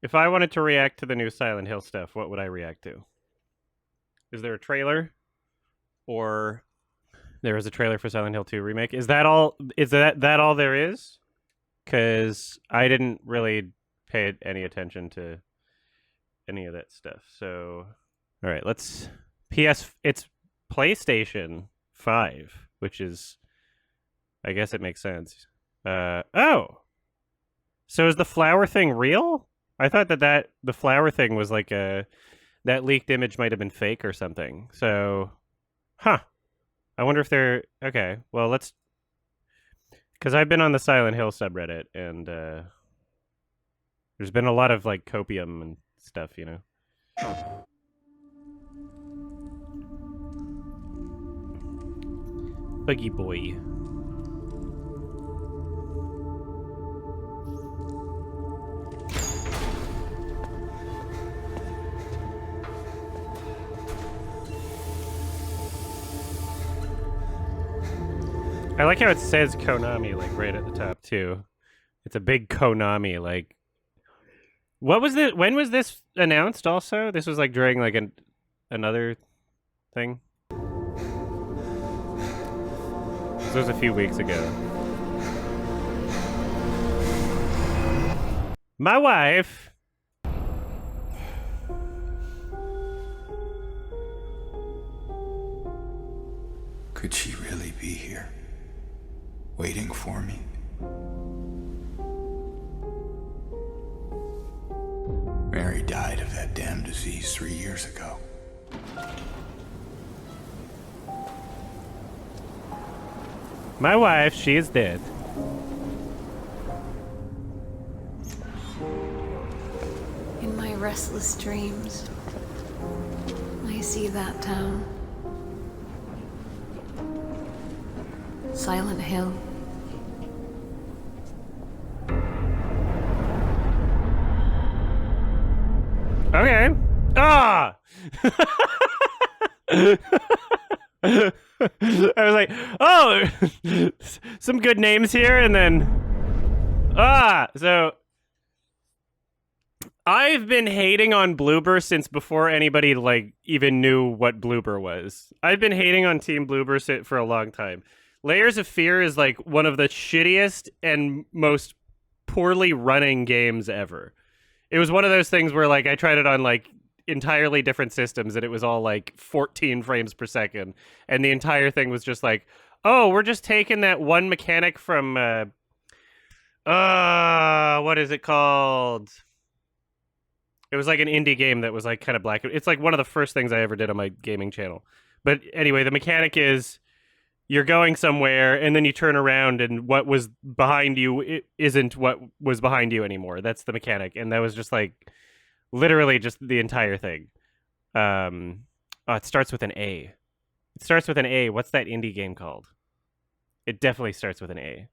If I wanted to react to the new Silent Hill stuff, what would I react to? Is there a trailer? Or there was a trailer for Silent Hill 2 Remake. Is that all? Is that all there is? Because I didn't really pay any attention to any of that stuff. So, all right, let's It's PlayStation 5, which is, I guess it makes sense. Oh, so is the flower thing real? I thought that the flower thing was like that leaked image might have been fake or something. So, huh. I wonder if they're okay. Well, let's, because I've been on the Silent Hill subreddit, and there's been a lot of like copium and stuff, you know. Buggy boy. I like how it says Konami like right at the top too. It's a big Konami like. What was this? When was this announced? Also, this was like during like another thing. This was a few weeks ago. My wife. Could she really be here, waiting for me? Mary died of that damn disease 3 years ago. My wife, she is dead. In my restless dreams, I see that town. Silent Hill. Okay. Ah! I was like, oh, some good names here, and then so I've been hating on Bloober since before anybody like even knew what Bloober was. I've been hating on Team Bloober for a long time. Layers of Fear is like one of the shittiest and most poorly running games ever. It was one of those things where like I tried it on like entirely different systems and it was all like 14 frames per second, and the entire thing was just like, oh, we're just taking that one mechanic from what is it called? It was like an indie game that was like kind of black. It's like one of the first things I ever did on my gaming channel. But anyway, the mechanic is you're going somewhere and then you turn around and what was behind you isn't what was behind you anymore. That's the mechanic. And that was just like literally just the entire thing. It starts with an A. It starts with an A. What's that indie game called? It definitely starts with an A.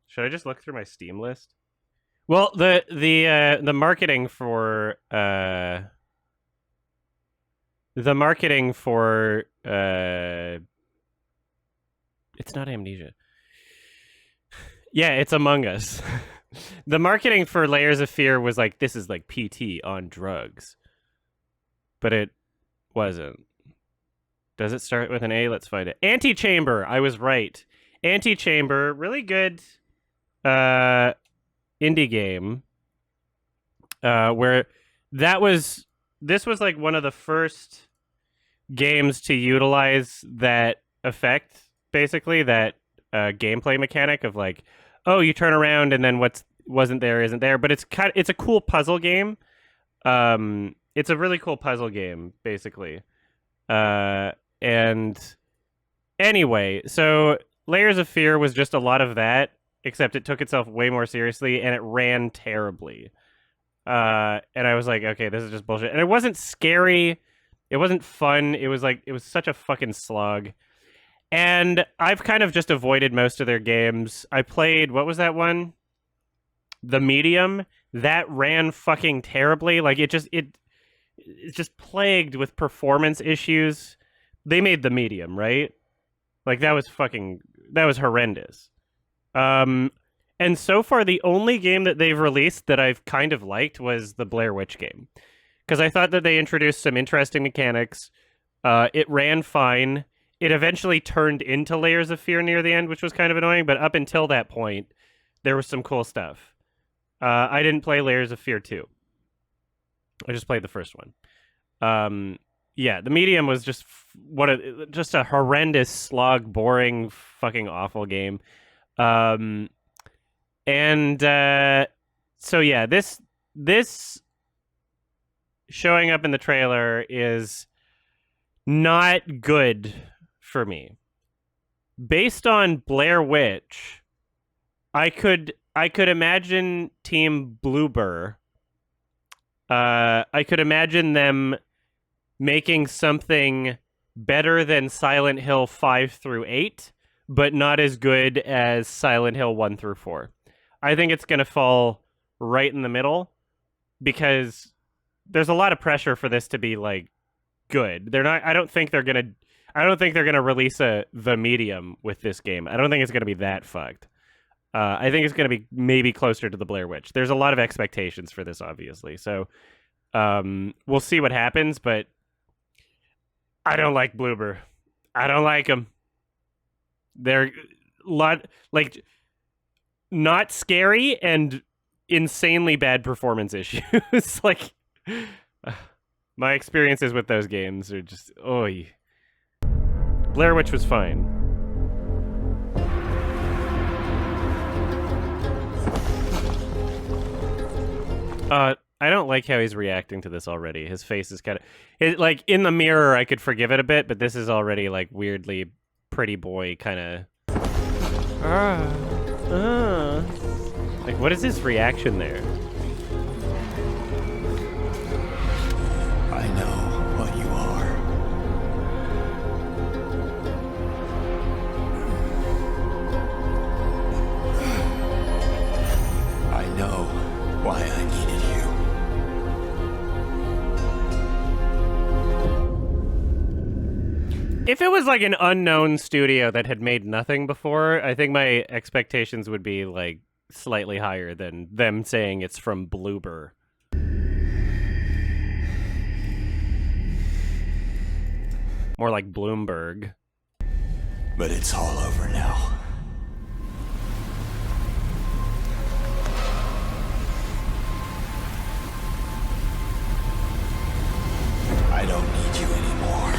Should I just look through my Steam list? Well, the marketing for it's not Amnesia. Yeah, it's Among Us. The marketing for Layers of Fear was like, this is like PT on drugs. But it wasn't. Does it start with an A? Let's find it. Antechamber. I was right. Antechamber, really good indie game. Where this was like one of the first games to utilize that effect, basically, that gameplay mechanic of like, oh, you turn around and then wasn't there isn't there. But it's a cool puzzle game. It's a really cool puzzle game, basically. And anyway, so Layers of Fear was just a lot of that, except it took itself way more seriously and it ran terribly. And I was like, okay, this is just bullshit. And it wasn't scary. It wasn't fun. It was like, it was such a fucking slog. And I've kind of just avoided most of their games. I played, what was that one? The Medium. That ran fucking terribly. Like it's just plagued with performance issues. They made The Medium, right? Like that was horrendous. And so far, the only game that they've released that I've kind of liked was the Blair Witch game. Because I thought that they introduced some interesting mechanics. It ran fine. It eventually turned into Layers of Fear near the end, which was kind of annoying. But up until that point, there was some cool stuff. I didn't play Layers of Fear 2. I just played the first one. Yeah, the medium was just just a horrendous slog, boring, fucking awful game. So yeah, this showing up in the trailer is not good for me. Based on Blair Witch, I could imagine Team Bloober. I could imagine them making something better than Silent Hill 5 through 8, but not as good as Silent Hill 1 through 4. I think it's going to fall right in the middle because there's a lot of pressure for this to be like good. I don't think they're going to release the medium with this game. I don't think it's going to be that fucked. I think it's going to be maybe closer to the Blair Witch. There's a lot of expectations for this, obviously. So we'll see what happens, but I don't like Bloober. I don't like them. They're not scary and insanely bad performance issues. Like my experiences with those games are just Blair Witch was fine. I don't like how he's reacting to this already. His face is kind of like in the mirror. I could forgive it a bit, but this is already like weirdly pretty boy kind of. Like, what is his reaction there? I know what you are. I know why I needed you. If it was like an unknown studio that had made nothing before, I think my expectations would be like slightly higher than them saying it's from Bloober. More like Bloomberg. But it's all over now. I don't need you anymore.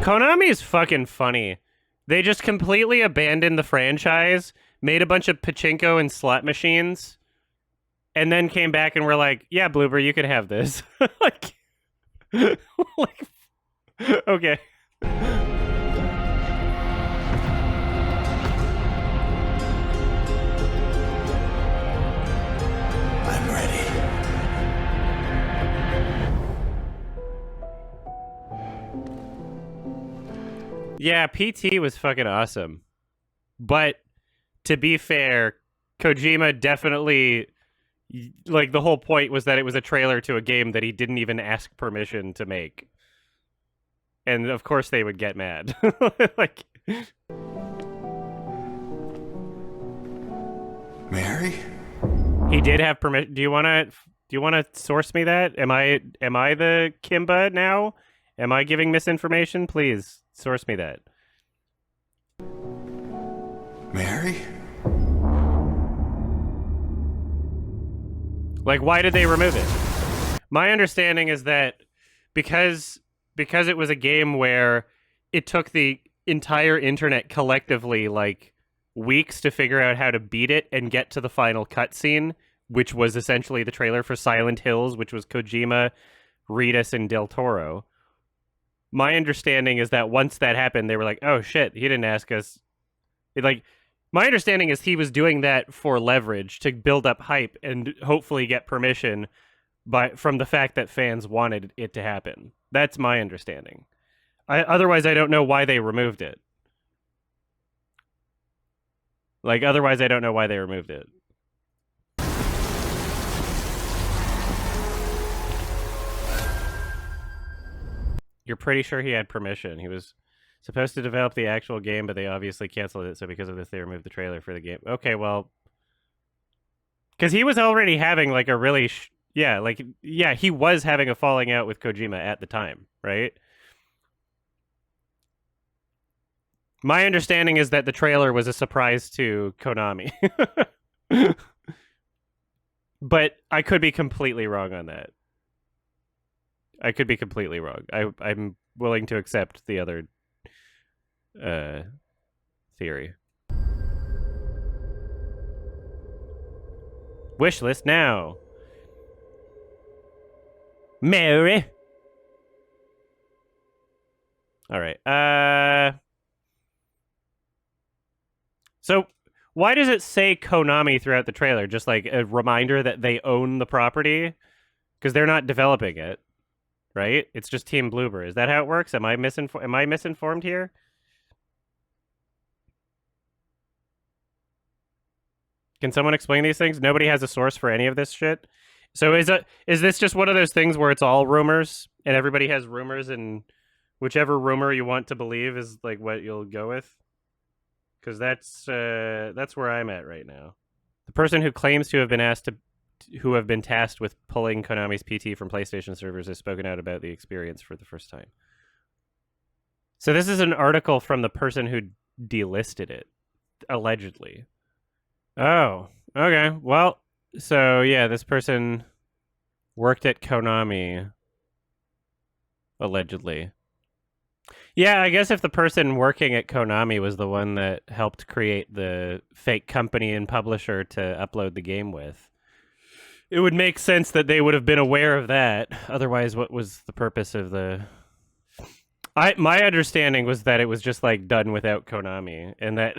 Konami is fucking funny. They just completely abandoned the franchise, made a bunch of pachinko and slot machines, and then came back and were like, yeah, Bloober, you can have this. like, okay. I'm ready. Yeah, PT was fucking awesome. But to be fair, Kojima definitely, like, the whole point was that it was a trailer to a game that he didn't even ask permission to make. And of course they would get mad. Like, Mary? he did have permission. Do you want to source me that? Am I the Kimba now? Am I giving misinformation? Please source me that. Mary? Like, why did they remove it? My understanding is that because it was a game where it took the entire internet collectively like weeks to figure out how to beat it and get to the final cutscene, which was essentially the trailer for Silent Hills, which was Kojima, Ritas, and Del Toro. My understanding is that once that happened, they were like, oh shit, he didn't ask us. My understanding is he was doing that for leverage to build up hype and hopefully get permission from the fact that fans wanted it to happen. That's my understanding. Otherwise, I don't know why they removed it. Otherwise, I don't know why they removed it. You're pretty sure he had permission. He was Supposed to develop the actual game, but they obviously canceled it, so because of this, they removed the trailer for the game. Okay, well... Because he was already having, like, a really... he was having a falling out with Kojima at the time, right? My understanding is that the trailer was a surprise to Konami. But I could be completely wrong on that. I could be completely wrong. I'm willing to accept the other theory. Wish list now. Mary. All right. So why does it say Konami throughout the trailer? Just like a reminder that they own the property? Because they're not developing it, right? It's just Team Bloober. Is that how it works? Am I misinformed here? Can someone explain these things? Nobody has a source for any of this shit. So is this just one of those things where it's all rumors and everybody has rumors and whichever rumor you want to believe is like what you'll go with? Because that's where I'm at right now. The person who claims to have been tasked with pulling Konami's PT from PlayStation servers has spoken out about the experience for the first time. So this is an article from the person who delisted it, allegedly. Oh, okay. Well, so yeah, this person worked at Konami, allegedly. Yeah, I guess if the person working at Konami was the one that helped create the fake company and publisher to upload the game with, it would make sense that they would have been aware of that. Otherwise, what was the purpose of the... My understanding was that it was just, like, done without Konami, and that...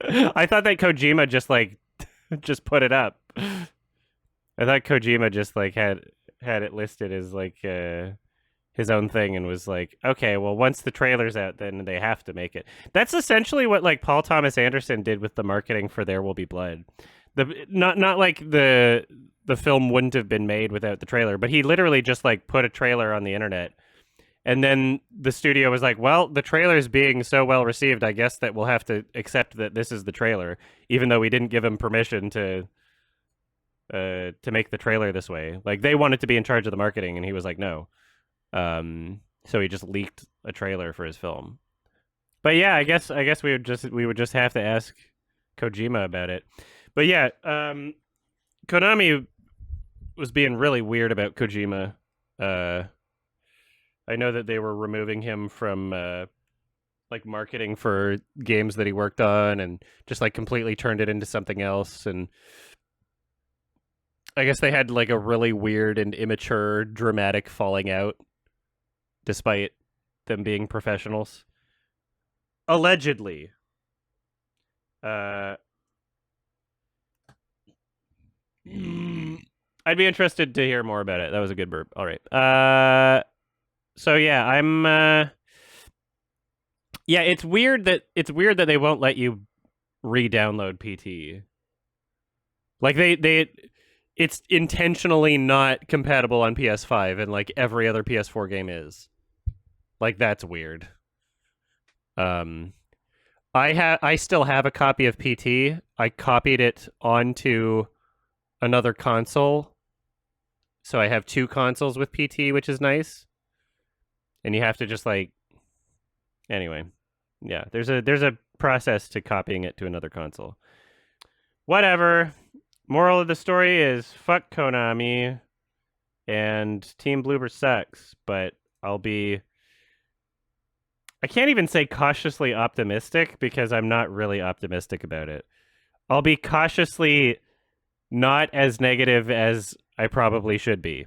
I thought that Kojima just, like, just put it up. I thought Kojima just, like, had it listed as, like, his own thing and was like, okay, well, once the trailer's out, then they have to make it. That's essentially what, like, Paul Thomas Anderson did with the marketing for There Will Be Blood. Not like the film wouldn't have been made without the trailer, but he literally just, like, put a trailer on the internet. And then the studio was like, well, the trailer's being so well received, I guess that we'll have to accept that this is the trailer, even though we didn't give him permission to make the trailer this way. Like, they wanted to be in charge of the marketing, and he was like, no. So he just leaked a trailer for his film. But yeah, I guess we would just have to ask Kojima about it. But yeah, Konami was being really weird about Kojima. I know that they were removing him from like marketing for games that he worked on and just like completely turned it into something else. And I guess they had like a really weird and immature dramatic falling out despite them being professionals. Allegedly. I'd be interested to hear more about it. That was a good burp. All right. So yeah, I'm yeah, it's weird that they won't let you re-download PT. Like it's intentionally not compatible on PS5 and like every other PS4 game is. Like, that's weird. I still have a copy of PT. I copied it onto another console. So I have two consoles with PT, which is nice. And you have to just like, anyway, yeah, there's a process to copying it to another console. Whatever. Moral of the story is fuck Konami and Team Bloober sucks, but I can't even say cautiously optimistic because I'm not really optimistic about it. I'll be cautiously not as negative as I probably should be.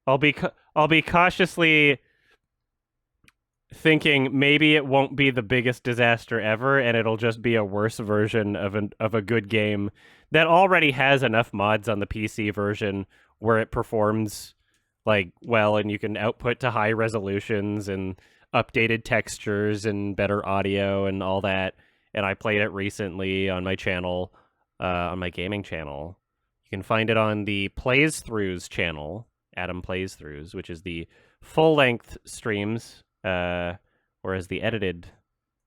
I'll be cautiously thinking maybe it won't be the biggest disaster ever and it'll just be a worse version of a good game that already has enough mods on the PC version where it performs like well and you can output to high resolutions and updated textures and better audio and all that. And I played it recently on my channel, on my gaming channel. You can find it on the Plays Throughs channel, Adam Plays Throughs, which is the full-length streams Whereas the edited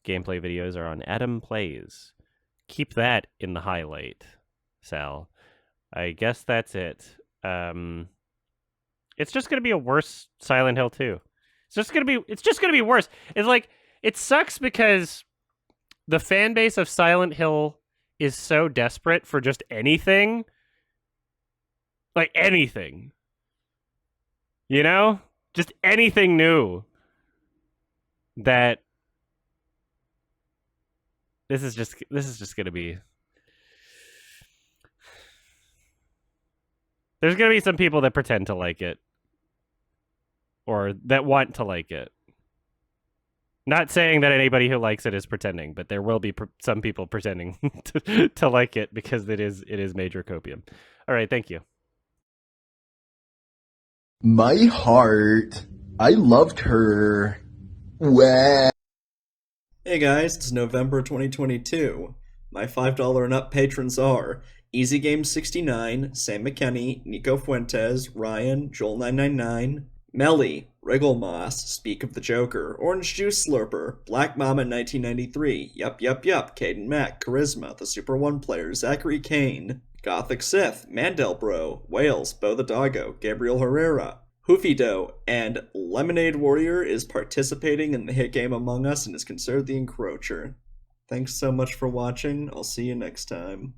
gameplay videos are on Adam Plays. Keep that in the highlight, Sal. I guess that's it. It's just gonna be a worse Silent Hill 2. It's just gonna be worse. It's like, it sucks because the fan base of Silent Hill is so desperate for just anything. Like anything. You know? Just anything new. That this is just gonna be. There's gonna be some people that pretend to like it. Or that want to like it. Not saying that anybody who likes it is pretending, but there will be some people pretending to like it because it is major copium. All right, thank you. My heart. I loved her. Wow. Hey guys, it's November 2022. My $5 and up patrons are EasyGame69, Sam McKenney, Nico Fuentes, Ryan, Joel999, Melly, Wrigglemoss, Speak of the Joker, Orange Juice Slurper, Black Mama 1993, Yup, Caden Mac, Charisma, The Super One Player, Zachary Kane, Gothic Sith, Mandel Bro, Wales, Bo the Doggo, Gabriel Herrera, Hoofy Dough, and Lemonade Warrior is participating in the hit game Among Us and is considered the encroacher. Thanks so much for watching. I'll see you next time.